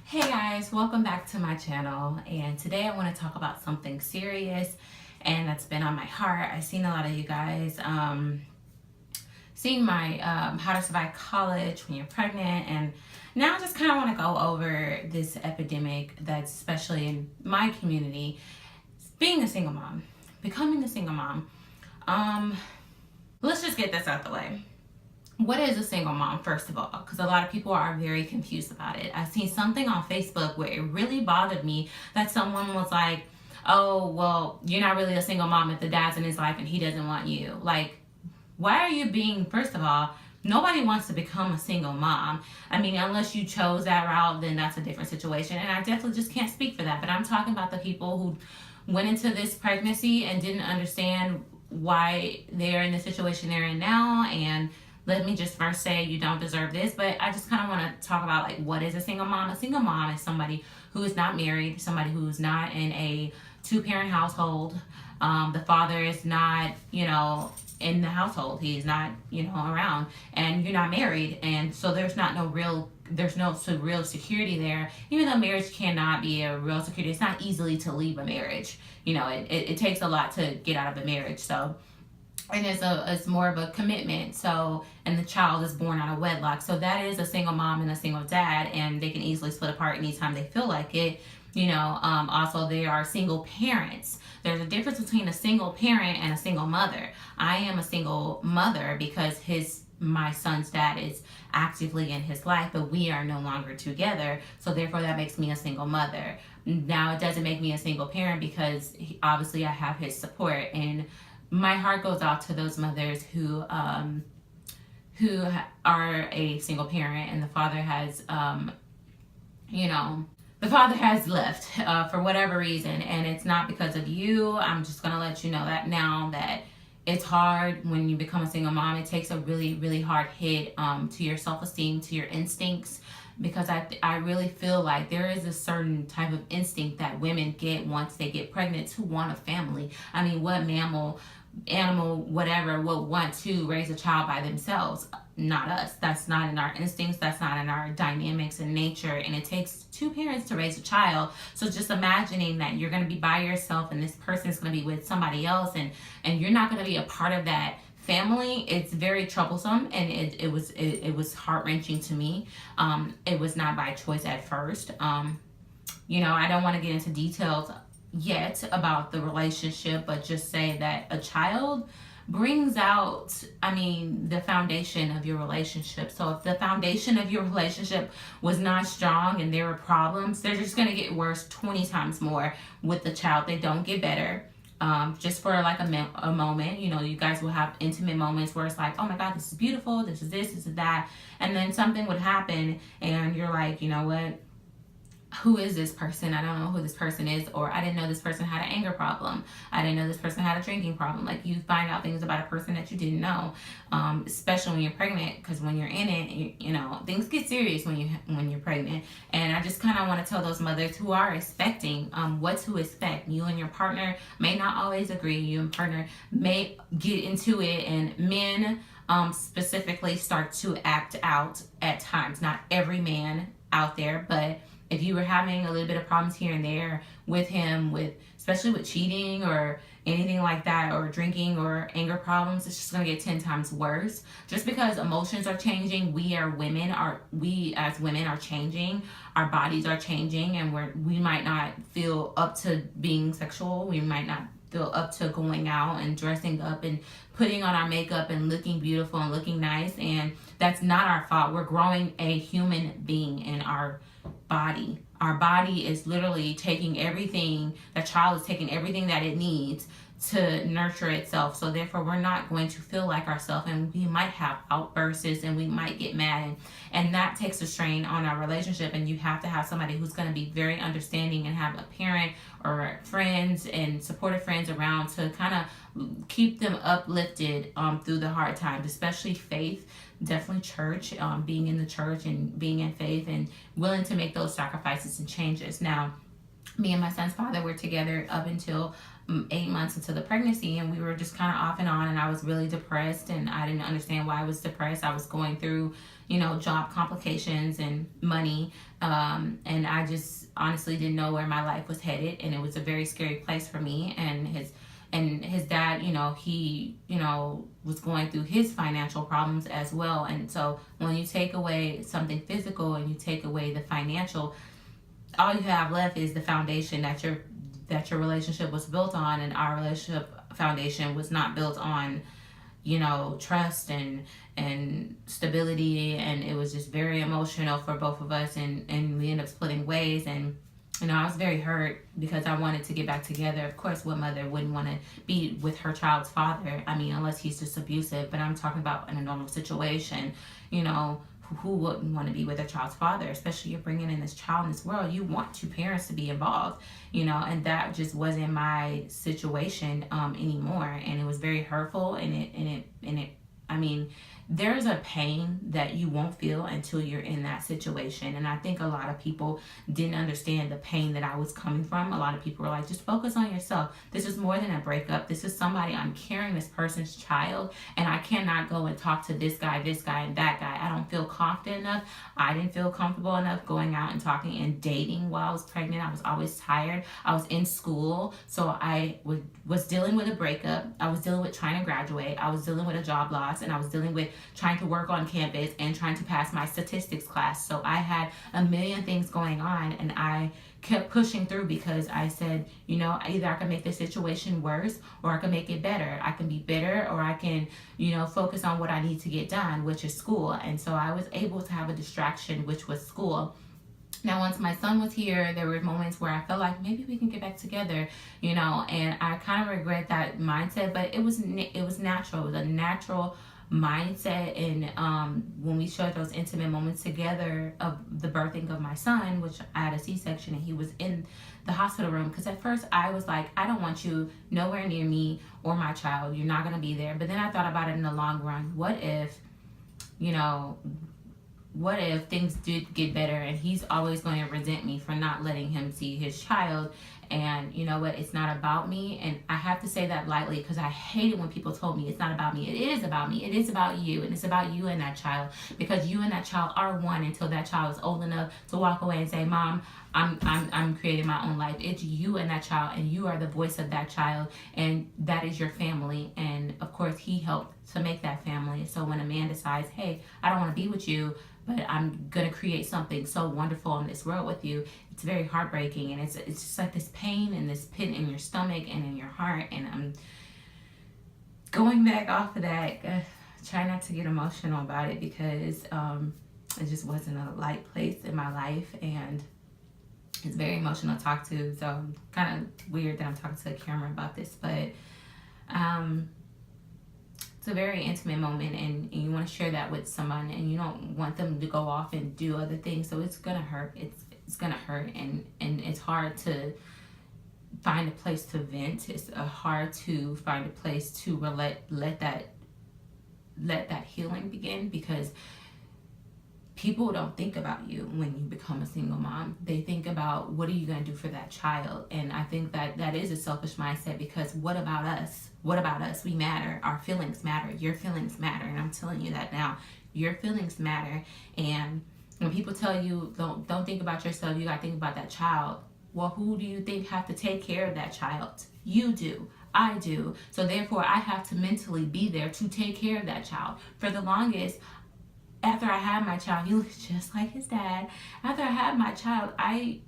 Hey guys, welcome back to my channel, and today I want to talk about something serious and that's been on my heart. I've seen a lot of you guys seeing my how to survive college when you're pregnant, and now I just kind of want to go over this epidemic that's especially in my community, being a single mom, becoming a single mom. Let's just get this out the way. What is a single mom, first of all? Because a lot of people are very confused about it. I've seen something on Facebook where it really bothered me that someone was like, oh, well, you're not really a single mom if the dad's in his life and he doesn't want you. Like, why are you being, first of all, nobody wants to become a single mom. I mean, unless you chose that route, then that's a different situation. And I definitely just can't speak for that. But I'm talking about the people who went into this pregnancy and didn't understand why they're in the situation they're in now. And let me just first say you don't deserve this, but I just kind of want to talk about, like, what is a single mom? A single mom is somebody who is not married, somebody who's not in a two-parent household. The father is not, in the household. He's not, around, and you're not married, and so there's no real security there. Even though marriage cannot be a real security, it's not easily to leave a marriage. It takes a lot to get out of a marriage. So. And it's more of a commitment. So, and the child is born out of wedlock. So that is a single mom and a single dad, and they can easily split apart anytime they feel like it. Also they are single parents. There's a difference between a single parent and a single mother. I am a single mother because my son's dad is actively in his life, but we are no longer together. So therefore that makes me a single mother. Now it doesn't make me a single parent because obviously I have his support, and my heart goes out to those mothers who are a single parent and the father has left for whatever reason, and it's not because of you. I'm just gonna let you know that now, that it's hard when you become a single mom. It takes a really, really hard hit to your self-esteem, to your instincts, because I really feel like there is a certain type of instinct that women get once they get pregnant to want a family. I mean, what animal, whatever, would want to raise a child by themselves? Not us. That's not in our instincts. That's not in our dynamics and nature. And it takes two parents to raise a child. So just imagining that you're going to be by yourself and this person is going to be with somebody else, and you're not going to be a part of that family, it's very troublesome, and it was heart-wrenching to me. It was not by choice at first. I don't want to get into details yet about the relationship, but just say that a child brings out, the foundation of your relationship. So if the foundation of your relationship was not strong and there were problems, they're just going to get worse 20 times more with the child. They don't get better. Just for like a moment, you guys will have intimate moments where it's like, oh my God, this is beautiful, this is that, and then something would happen and you're like, you know what, who is this person? I don't know who this person is, or I didn't know this person had an anger problem. I didn't know this person had a drinking problem. Like, you find out things about a person that you didn't know, especially when you're pregnant, because when you're in it, things get serious when you're pregnant. And I just kind of want to tell those mothers who are expecting what to expect. You and your partner may not always agree. You and partner may get into it, and men specifically start to act out at times. Not every man out there, but if you were having a little bit of problems here and there with him, especially with cheating or anything like that, or drinking or anger problems, it's just going to get 10 times worse. Just because emotions are changing, we as women are changing, our bodies are changing, and we might not feel up to being sexual. We might not feel up to going out and dressing up and putting on our makeup and looking beautiful and looking nice, and that's not our fault. We're growing a human being in our body. Our body is literally taking everything, the child is taking everything that it needs to nurture itself. So therefore we're not going to feel like ourselves, and we might have outbursts and we might get mad, and that takes a strain on our relationship. And you have to have somebody who's going to be very understanding and have a parent or friends and supportive friends around to kind of keep them uplifted through the hard times, especially faith. Definitely church, being in the church and being in faith and willing to make those sacrifices and changes. Now, Me and my son's father were together up until 8 months into the pregnancy, and we were just kind of off and on, and I was really depressed, and I didn't understand why I was depressed. I was going through, job complications and money, and I just honestly didn't know where my life was headed, and it was a very scary place for me. And his dad, he was going through his financial problems as well. And so when you take away something physical and you take away the financial, all you have left is the foundation that your relationship was built on. And our relationship foundation was not built on trust and stability, and it was just very emotional for both of us, and we ended up splitting ways. And I was very hurt because I wanted to get back together. Of course, what mother wouldn't want to be with her child's father? I mean, unless he's just abusive. But I'm talking about in a normal situation, who wouldn't want to be with their child's father? Especially you're bringing in this child in this world. You want two parents to be involved, and that just wasn't my situation anymore. And it was very hurtful. I mean, there's a pain that you won't feel until you're in that situation. And I think a lot of people didn't understand the pain that I was coming from. A lot of people were like, just focus on yourself. This is more than a breakup. This is somebody, I'm carrying this person's child, and I cannot go and talk to this guy, and that guy. I don't feel confident enough. I didn't feel comfortable enough going out and talking and dating while I was pregnant. I was always tired. I was in school, so I was dealing with a breakup. I was dealing with trying to graduate. I was dealing with a job loss, and I was dealing with trying to work on campus and trying to pass my statistics class. So I had a million things going on, and I kept pushing through because I said, either I can make the situation worse or I can make it better. I can be bitter, or I can, focus on what I need to get done, which is school. And so I was able to have a distraction, which was school. Now, once my son was here, there were moments where I felt like maybe we can get back together, and I kind of regret that mindset, but it was natural. It was a natural mindset. And when we shared those intimate moments together of the birthing of my son, which I had a C-section and he was in the hospital room, because at first I was like, I don't want you nowhere near me or my child. You're not going to be there. But then I thought about it in the long run. What if things did get better and he's always going to resent me for not letting him see his child? And you know what? It's not about me. And I have to say that lightly because I hate it when people told me it's not about me. It is about me. It is about you. And it's about you and that child, because you and that child are one until that child is old enough to walk away and say, Mom, I'm creating my own life. It's you and that child, and you are the voice of that child, and that is your family. And of course, he helped to make that family. So when a man decides, hey, I don't want to be with you, but I'm going to create something so wonderful in this world with you, it's very heartbreaking. And it's just like this pain and this pit in your stomach and in your heart. And I'm going back off of that. Try not to get emotional about it because it just wasn't a light place in my life. And it's very emotional to talk to. So kind of weird that I'm talking to the camera about this. But it's a very intimate moment, and you want to share that with someone, and you don't want them to go off and do other things. So it's gonna hurt. It's gonna hurt, and it's hard to find a place to vent. It's hard to find a place to let that healing begin, because people don't think about you when you become a single mom. They think about, what are you going to do for that child? And I think that is a selfish mindset, because what about us? What about us? We matter. Our feelings matter. Your feelings matter. And I'm telling you that now. Your feelings matter. And when people tell you, don't think about yourself, you got to think about that child. Well, who do you think have to take care of that child? You do. I do. So therefore, I have to mentally be there to take care of that child. For the longest, after I had my child, he looks just like his dad. After I had my child, I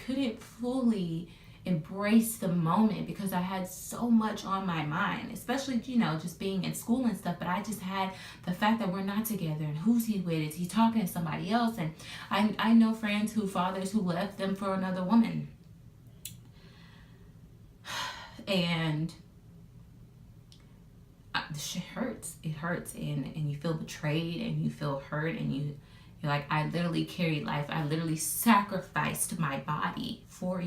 couldn't fully embrace the moment because I had so much on my mind, especially, just being in school and stuff. But I just had the fact that we're not together, and who's he with? Is he talking to somebody else? And I know friends fathers who left them for another woman. And the shit hurts. It hurts, and you feel betrayed, and you feel hurt, and you're like, I literally carried life. I literally sacrificed my body for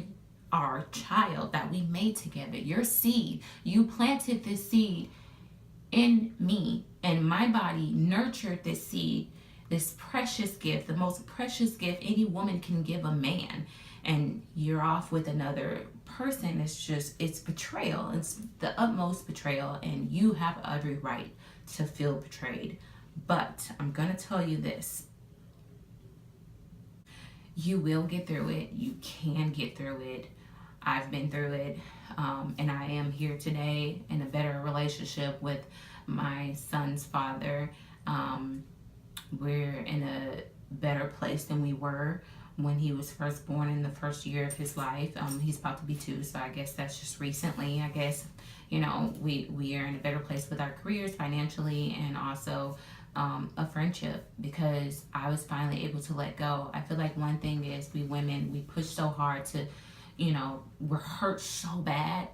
our child that we made together. Your seed, you planted this seed in me, and my body nurtured this seed this precious gift, the most precious gift any woman can give a man, and you're off with another person. It's betrayal. It's the utmost betrayal, and you have every right to feel betrayed. But I'm going to tell you this. You will get through it. You can get through it. I've been through it. And I am here today in a better relationship with my son's father. We're in a better place than we were when he was first born in the first year of his life. He's about to be 2, so I guess that's just recently. I guess, we are in a better place with our careers financially, and also a friendship, because I was finally able to let go. I feel like one thing is, we women, we push so hard to, we're hurt so bad.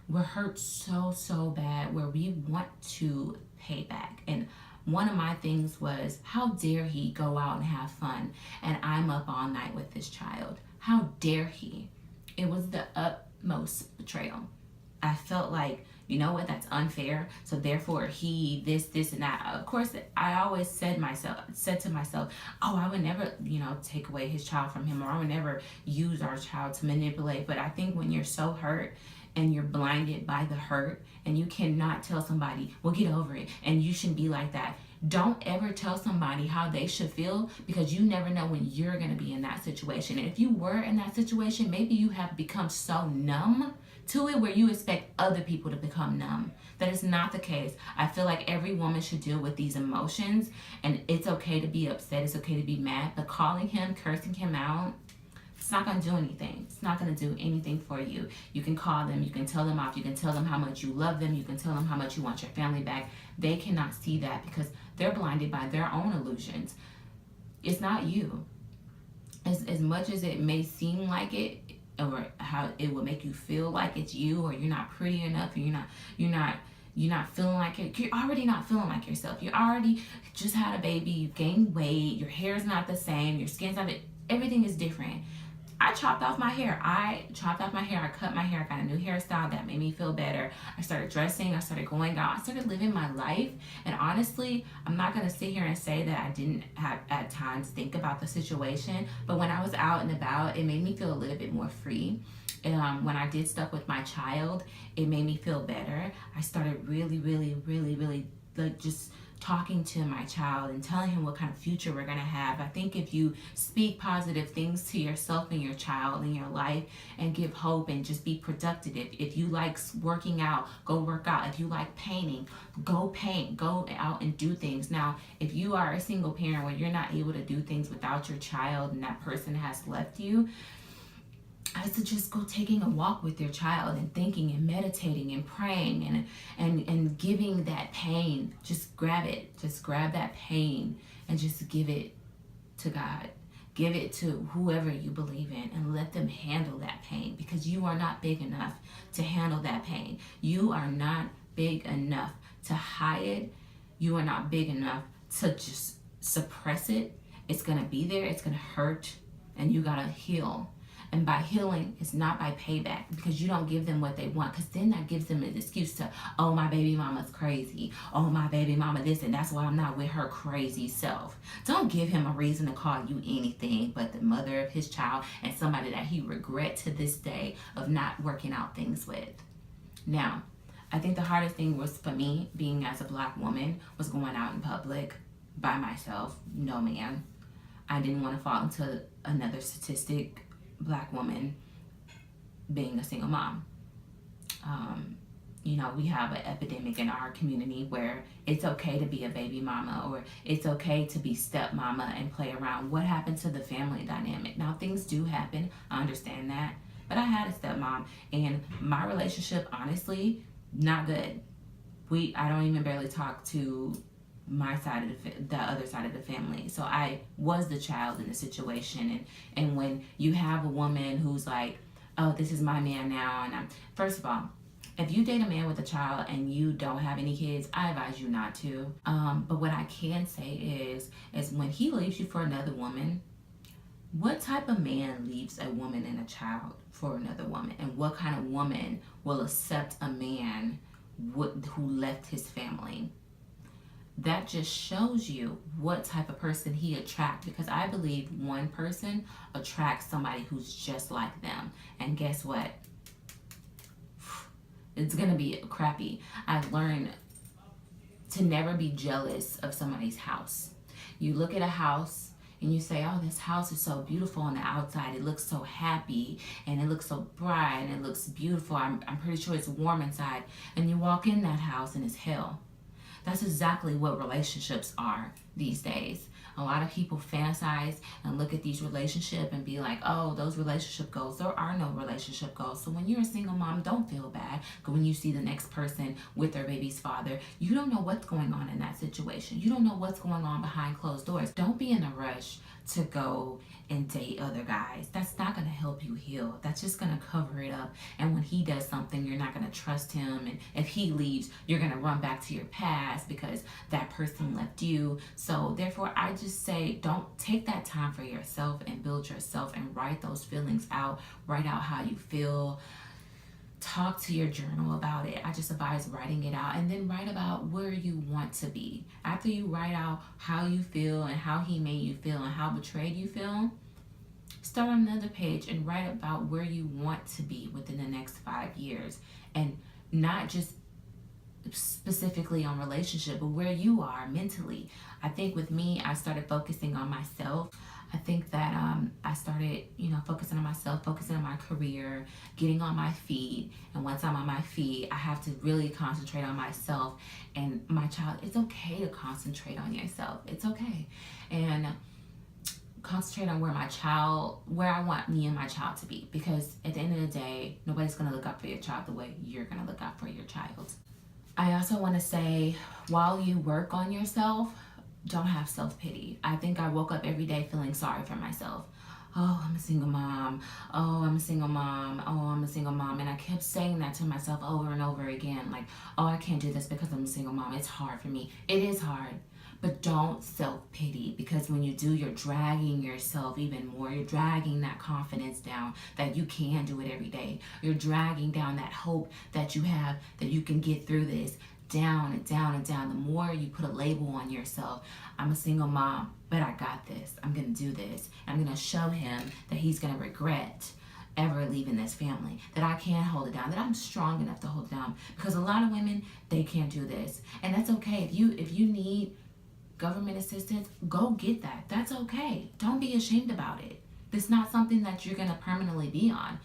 We're hurt so bad where we want to pay back. And one of my things was, how dare he go out and have fun and I'm up all night with this child? How dare he? It was the utmost betrayal. I felt like, you know what, that's unfair. So therefore he, this and that. Of course, I always said to myself, oh, I would never, take away his child from him, or I would never use our child to manipulate. But I think when you're so hurt and you're blinded by the hurt, and you cannot tell somebody, well, get over it, and you shouldn't be like that. Don't ever tell somebody how they should feel, because you never know when you're going to be in that situation. And if you were in that situation, maybe you have become so numb to it where you expect other people to become numb. That is not the case. I feel like every woman should deal with these emotions, and it's okay to be upset, it's okay to be mad, but calling him, cursing him out, it's not going to do anything. It's not going to do anything for you. You can call them, you can tell them off, you can tell them how much you love them, you can tell them how much you want your family back. They cannot see that because they're blinded by their own illusions. It's not you. As much as it may seem like it, or how it will make you feel like it's you, or you're not pretty enough, or you're not feeling like it. You're already not feeling like yourself. You already just had a baby, you gained weight, your hair's not the same, your skin's not, everything is different. I chopped off my hair. I cut my hair. I got a new hairstyle that made me feel better. I started dressing. I started going out. I started living my life. And honestly, I'm not going to sit here and say that I didn't have at times think about the situation. But when I was out and about, it made me feel a little bit more free. When I did stuff with my child, it made me feel better. I started really like just talking to my child and telling him what kind of future we're going to have. I think if you speak positive things to yourself and your child and your life, and give hope and just be productive. If you like working out, go work out. If you like painting, go paint. Go out and do things. Now, if you are a single parent where you're not able to do things without your child and that person has left you, I suggest go taking a walk with your child and thinking and meditating and praying and giving that pain. Just grab it. Just grab that pain and just give it to God. Give it to whoever you believe in, and let them handle that pain, because you are not big enough to handle that pain. You are not big enough to hide it. You are not big enough to just suppress it. It's going to be there. It's going to hurt, and you got to heal. And by healing, it's not by payback, because you don't give them what they want, because then that gives them an excuse to, oh, my baby mama's crazy. Oh, my baby mama this, and that's why I'm not with her crazy self. Don't give him a reason to call you anything but the mother of his child, and somebody that he regrets to this day of not working out things with. Now, I think the hardest thing was for me, being as a Black woman, was going out in public by myself. No, man. I didn't want to fall into another statistic, Black woman being a single mom. We have an epidemic in our community where it's okay to be a baby mama, or it's okay to be stepmama and play around. What happened to the family dynamic? Now, things do happen. I understand that. But I had a stepmom, and my relationship, honestly, not good. I don't even barely talk to my side of the other side of the family. So I was the child in the situation. And when you have a woman who's like, oh, this is my man now, and first of all, if you date a man with a child and you don't have any kids, I advise you not to. But what I can say is when he leaves you for another woman, what type of man leaves a woman and a child for another woman? And what kind of woman will accept a man who left his family? that just shows you what type of person he attracts, because I believe one person attracts somebody who's just like them. And guess what? It's gonna be crappy. I've learned to never be jealous of somebody's house. You look at a house and you say, oh, this house is so beautiful on the outside. It looks so happy and it looks so bright and it looks beautiful. I'm pretty sure it's warm inside. And you walk in that house and it's hell. That's exactly what relationships are these days. A lot of people fantasize and look at these relationships and be like, oh, those relationship goals. There are no relationship goals. So when you're a single mom, don't feel bad. But when you see the next person with their baby's father, you don't know what's going on in that situation. You don't know what's going on behind closed doors. Don't be in a rush to go and date other guys. That's not going to help you heal. That's just going to cover it up. And when he does something, you're not going to trust him. And if he leaves, you're going to run back to your past because that person left you. So therefore, I just say, don't take that time for yourself and build yourself and write those feelings out. Write out how you feel. Talk to your journal about it. I just advise writing it out, and then write about where you want to be. After you write out how you feel and how he made you feel and how betrayed you feel, start on another page and write about where you want to be within the next 5 years, and not just specifically on relationship, but where you are mentally. I think with me, I started focusing on myself. I think that I started, focusing on myself, focusing on my career, getting on my feet. And once I'm on my feet, I have to really concentrate on myself and my child. It's okay to concentrate on yourself. It's okay. And concentrate on where I want me and my child to be. Because at the end of the day, nobody's going to look out for your child the way you're going to look out for your child. I also want to say, while you work on yourself, don't have self-pity. I think I woke up every day feeling sorry for myself. Oh, I'm a single mom. Oh, I'm a single mom. Oh, I'm a single mom. And I kept saying that to myself over and over again. Like, oh, I can't do this because I'm a single mom. It's hard for me. It is hard. But don't self-pity, because when you do, you're dragging yourself even more. You're dragging that confidence down that you can do it every day. You're dragging down that hope that you have that you can get through this. Down and down and down. The more you put a label on yourself, I'm a single mom, but I got this. I'm going to do this. I'm going to show him that he's going to regret ever leaving this family, that I can hold it down, that I'm strong enough to hold it down. Because a lot of women, they can't do this. And that's okay. If you need government assistance, go get that. That's okay. Don't be ashamed about it. It's not something that you're going to permanently be on.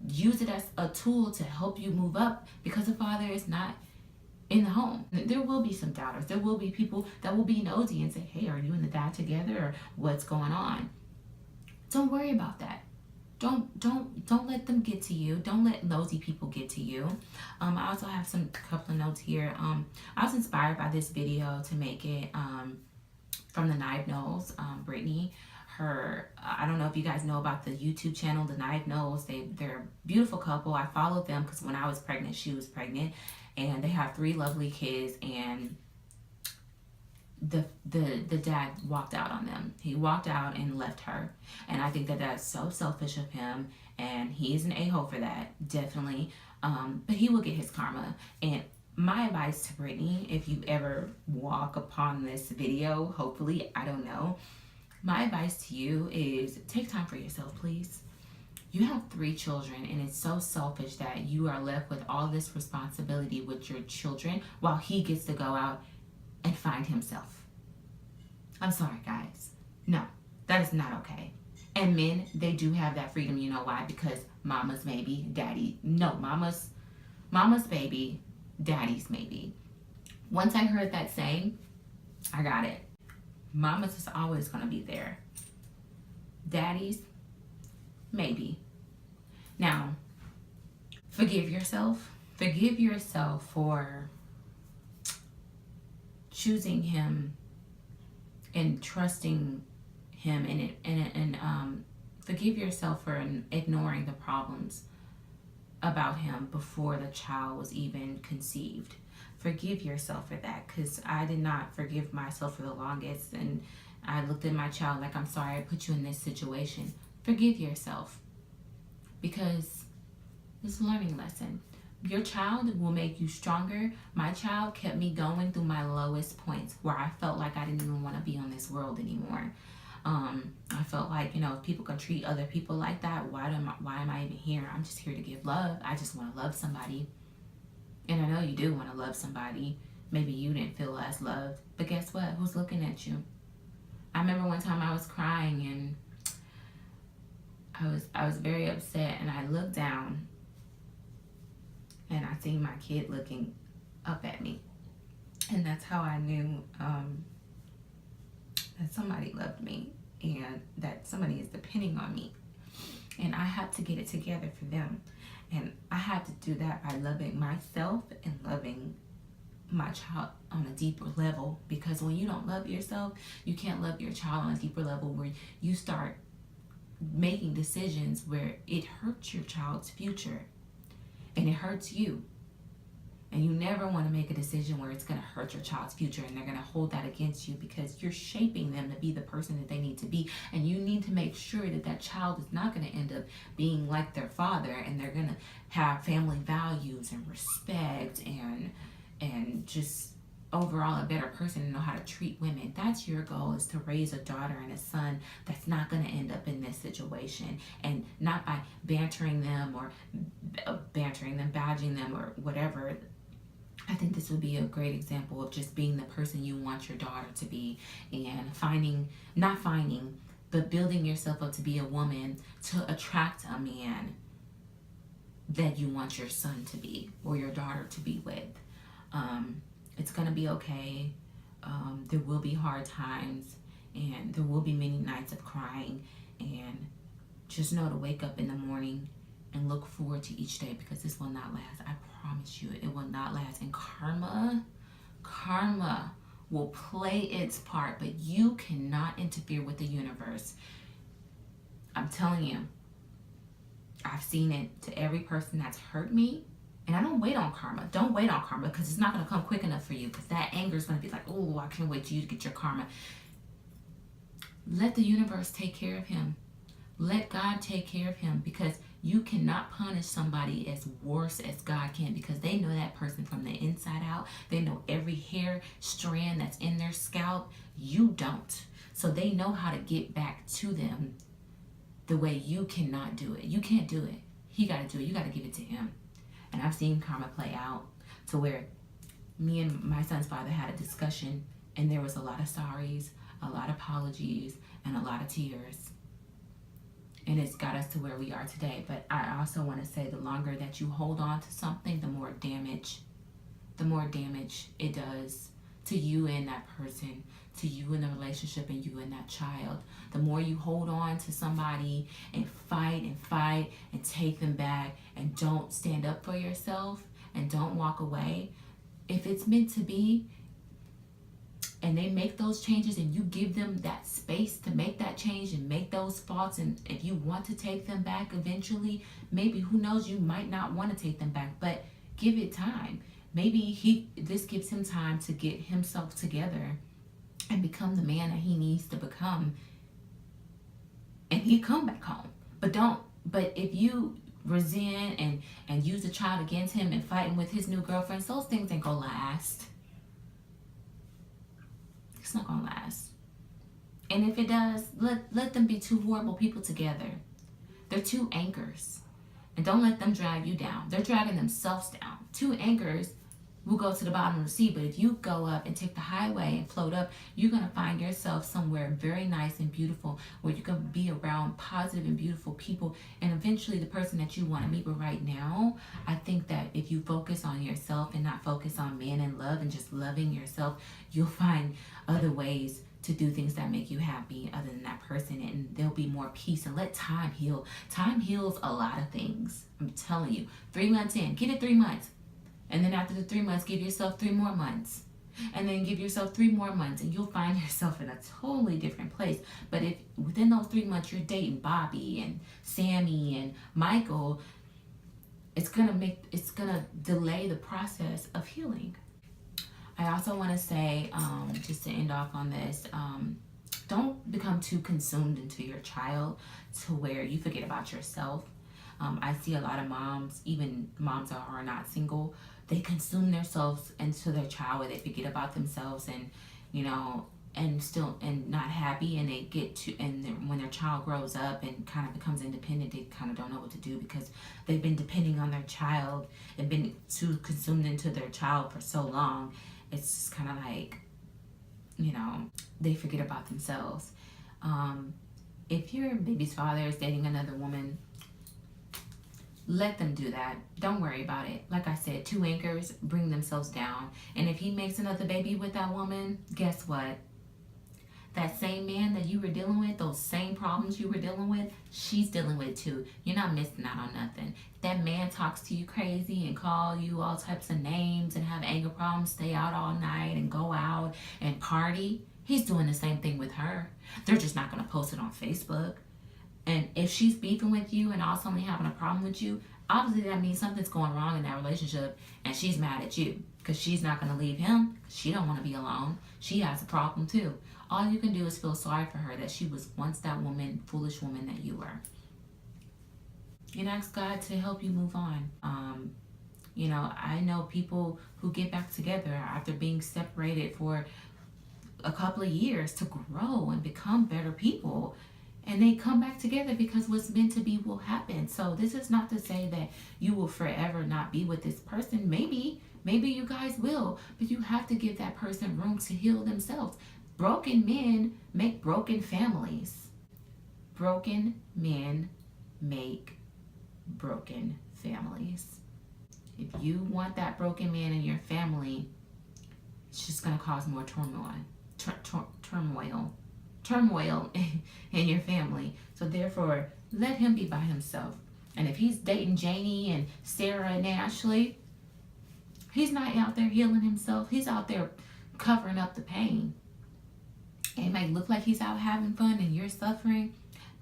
Use it as a tool to help you move up, because the father is not in the home. There will be some doubters. There will be people that will be nosy and say, hey, are you and the dad together, or what's going on? Don't worry about that. Don't let them get to you. Don't let nosy people get to you. I also have some couple of notes here. I was inspired by this video to make it from the Knife Knowles, Brittany. I don't know if you guys know about the YouTube channel, the Knife Knowles. They're a beautiful couple. I followed them because when I was pregnant, she was pregnant. And they have 3 lovely kids, and the dad walked out on them. He walked out and left her. And I think that that's so selfish of him, and he is an a-hole for that, definitely. But he will get his karma. And my advice to Brittany, if you ever walk upon this video, hopefully, I don't know, my advice to you is take time for yourself, please. You have 3 children, and it's so selfish that you are left with all this responsibility with your children while he gets to go out and find himself. I'm sorry, guys. No, that is not okay. And men, they do have that freedom. You know why? Because mama's maybe, daddy. No, mama's baby, daddy's maybe. Once I heard that saying, I got it. Mama's is always going to be there. Daddy's, maybe. Now, forgive yourself. Forgive yourself for choosing him and trusting him, and forgive yourself for ignoring the problems about him before the child was even conceived. Forgive yourself for that, because I did not forgive myself for the longest, and I looked at my child like, I'm sorry I put you in this situation. Forgive yourself, because it's a learning lesson. Your child will make you stronger. My child kept me going through my lowest points where I felt like I didn't even want to be on this world anymore. I felt like, if people can treat other people like that, why am I even here? I'm just here to give love. I just want to love somebody. And I know you do want to love somebody. Maybe you didn't feel as loved, but guess what? Who's looking at you? I remember one time I was crying and I was very upset, and I looked down and I seen my kid looking up at me. And that's how I knew that somebody loved me and that somebody is depending on me. And I have to get it together for them. And I have to do that by loving myself and loving my child on a deeper level. Because when you don't love yourself, you can't love your child on a deeper level, where you start making decisions where it hurts your child's future and it hurts you. And you never want to make a decision where it's going to hurt your child's future and they're going to hold that against you, because you're shaping them to be the person that they need to be. And you need to make sure that that child is not going to end up being like their father, and they're going to have family values and respect and just overall a better person and know how to treat women. That's your goal, is to raise a daughter and a son that's not going to end up in this situation, and not by bantering them, badging them, or whatever. I think this would be a great example of just being the person you want your daughter to be, and but building yourself up to be a woman to attract a man that you want your son to be or your daughter to be with. It's going to be okay. There will be hard times, and there will be many nights of crying, and just know to wake up in the morning and look forward to each day, because this will not last. I promise you, it will not last. And karma will play its part, but you cannot interfere with the universe. I'm telling you, I've seen it to every person that's hurt me. And I don't wait on karma. Don't wait on karma, because it's not going to come quick enough for you, because that anger is going to be like, oh, I can't wait till you to get your karma. Let the universe take care of him. Let God take care of him, because you cannot punish somebody as worse as God can, because they know that person from the inside out. They know every hair strand that's in their scalp. You don't. So they know how to get back to them the way you cannot do it. You can't do it. He got to do it. You got to give it to him. And I've seen karma play out to where me and my son's father had a discussion, and there was a lot of sorries, a lot of apologies, and a lot of tears. And it's got us to where we are today. But I also want to say, the longer that you hold on to something, the more damage it does to you and that person, to you in the relationship, and you and that child. The more you hold on to somebody and fight and take them back, and don't stand up for yourself and don't walk away, if it's meant to be, and they make those changes, and you give them that space to make that change and make those faults, and if you want to take them back eventually, maybe, who knows, you might not want to take them back, but give it time. Maybe this gives him time to get himself together and become the man that he needs to become, and he come back home. But if you resent and use the child against him and fighting with his new girlfriends, those things ain't gonna last. It's not gonna last. And if it does, let them be two horrible people together. They're two anchors, and don't let them drag you down. They're dragging themselves down. Two anchors will go to the bottom of the sea, but if you go up and take the highway and float up, you're going to find yourself somewhere very nice and beautiful, where you can be around positive and beautiful people, and eventually the person that you want to meet. But right now, I think that if you focus on yourself and not focus on men and love and just loving yourself, you'll find other ways to do things that make you happy other than that person, and there'll be more peace. And let time heal. Time heals a lot of things. I'm telling you. 3 months in, give it 3 months. And then after the 3 months, give yourself 3 more months. And then give yourself 3 more months, and you'll find yourself in a totally different place. But if within those 3 months you're dating Bobby and Sammy and Michael, it's gonna delay the process of healing. I also want to say, just to end off on this, don't become too consumed into your child to where you forget about yourself. I see a lot of moms, even moms that are not single, they consume themselves into their child where they forget about themselves, and you know, and not happy, and they get to, and when their child grows up and kind of becomes independent, they kind of don't know what to do because they've been depending on their child and been too consumed into their child for so long. It's just kind of like, you know, they forget about themselves. If your baby's father is dating another woman, let them do that. Don't worry about it. Like I said, two anchors bring themselves down. And if he makes another baby with that woman, guess what? That same man that you were dealing with, those same problems you were dealing with, she's dealing with too. You're not missing out on nothing. If that man talks to you crazy and call you all types of names and have anger problems, stay out all night and go out and party, he's doing the same thing with her. They're just not going to post it on Facebook. And if she's beefing with you and also only having a problem with you, obviously that means something's going wrong in that relationship, and she's mad at you because she's not going to leave him. She don't want to be alone. She has a problem too. All you can do is feel sorry for her that she was once that woman, foolish woman that you were. And ask God to help you move on. You know, I know people who get back together after being separated for a couple of years to grow and become better people. And they come back together because what's meant to be will happen. So this is not to say that you will forever not be with this person. Maybe you guys will, but you have to give that person room to heal themselves. Broken men make broken families. Broken men make broken families. If you want that broken man in your family, it's just going to cause more turmoil in your family. So therefore, let him be by himself. And if he's dating Janie and Sarah and Ashley, he's not out there healing himself. He's out there covering up the pain. It might look like he's out having fun and you're suffering.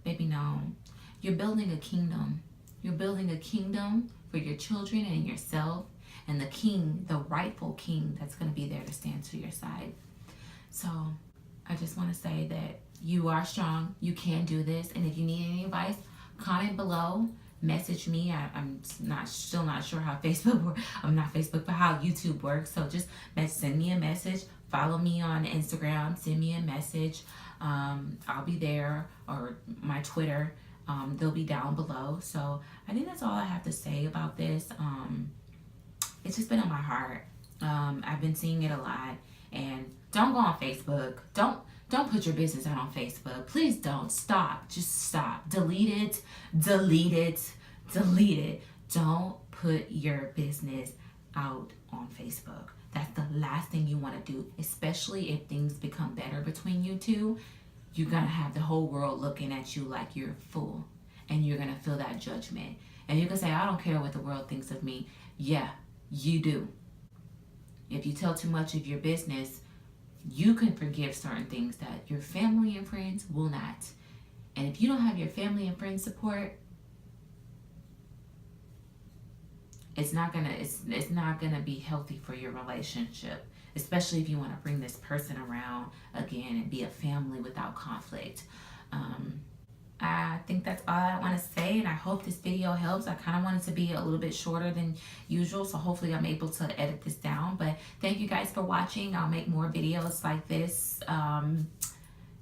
Baby, no. You're building a kingdom. You're building a kingdom for your children and yourself, and the king, the rightful king that's going to be there to stand to your side. So I just want to say that you are strong. You can do this. And if you need any advice, comment below. Message me. I'm still not sure how Facebook works. I'm not Facebook, but how YouTube works. So just send me a message. Follow me on Instagram. Send me a message. I'll be there, or my Twitter. They'll be down below. So I think that's all I have to say about this. It's just been on my heart. I've been seeing it a lot. And don't go on Facebook. Don't put your business out on Facebook. Please don't. Stop. Just stop. Delete it. Delete it. Delete it. Don't put your business out on Facebook. That's the last thing you want to do, especially if things become better between you two. You're going to have the whole world looking at you like you're a fool, and you're going to feel that judgment. And you can say, I don't care what the world thinks of me. Yeah, you do. If you tell too much of your business, you can forgive certain things that your family and friends will not. And if you don't have your family and friends support, it's not gonna be healthy for your relationship, especially if you want to bring this person around again and be a family without conflict. I think that's all I want to say, and I hope this video helps. I kind of wanted to be a little bit shorter than usual, so hopefully I'm able to edit this down. But thank you guys for watching. I'll make more videos like this,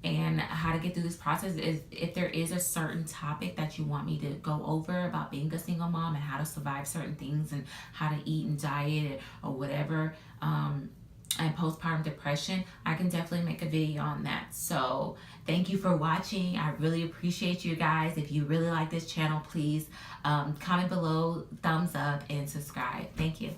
and how to get through this process. If there is a certain topic that you want me to go over about being a single mom and how to survive certain things and how to eat and diet or whatever, and postpartum depression, I can definitely make a video on that. So thank you for watching. I really appreciate you guys. If you really like this channel, please comment below, thumbs up, and subscribe. Thank you.